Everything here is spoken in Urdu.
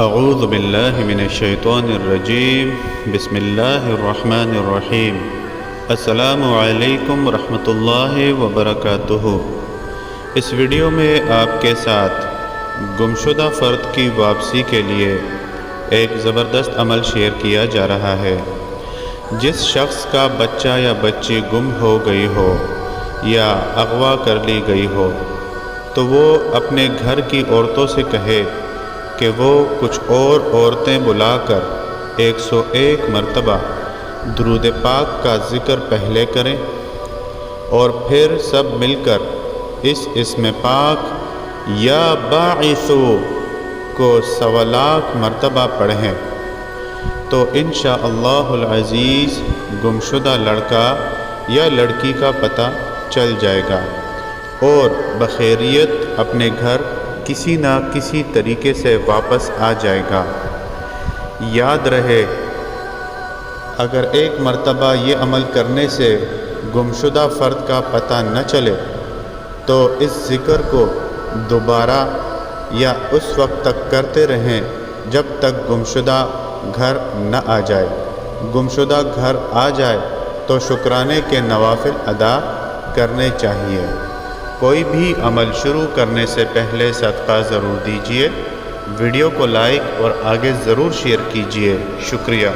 اعوذ باللہ من الشیطان الرجیم بسم اللہ الرحمن الرحیم السلام علیکم ورحمۃ اللہ وبرکاتہ۔ اس ویڈیو میں آپ کے ساتھ گمشدہ فرد کی واپسی کے لیے ایک زبردست عمل شیئر کیا جا رہا ہے۔ جس شخص کا بچہ یا بچی گم ہو گئی ہو یا اغوا کر لی گئی ہو تو وہ اپنے گھر کی عورتوں سے کہے کہ وہ کچھ اور عورتیں بلا کر 101 مرتبہ درود پاک کا ذکر پہلے کریں اور پھر سب مل کر اس اسم پاک یا باعثو کو 100 لاکھ مرتبہ پڑھیں تو انشاءاللہ العزیز گمشدہ لڑکا یا لڑکی کا پتہ چل جائے گا اور بخیریت اپنے گھر کسی نہ کسی طریقے سے واپس آ جائے گا۔ یاد رہے، اگر ایک مرتبہ یہ عمل کرنے سے گمشدہ فرد کا پتہ نہ چلے تو اس ذکر کو دوبارہ یا اس وقت تک کرتے رہیں جب تک گمشدہ گھر نہ آ جائے۔ گمشدہ گھر آ جائے تو شکرانے کے نوافل ادا کرنے چاہیے۔ کوئی بھی عمل شروع کرنے سے پہلے صدقہ ضرور دیجیے۔ ویڈیو کو لائک اور آگے ضرور شیئر کیجیے۔ شکریہ۔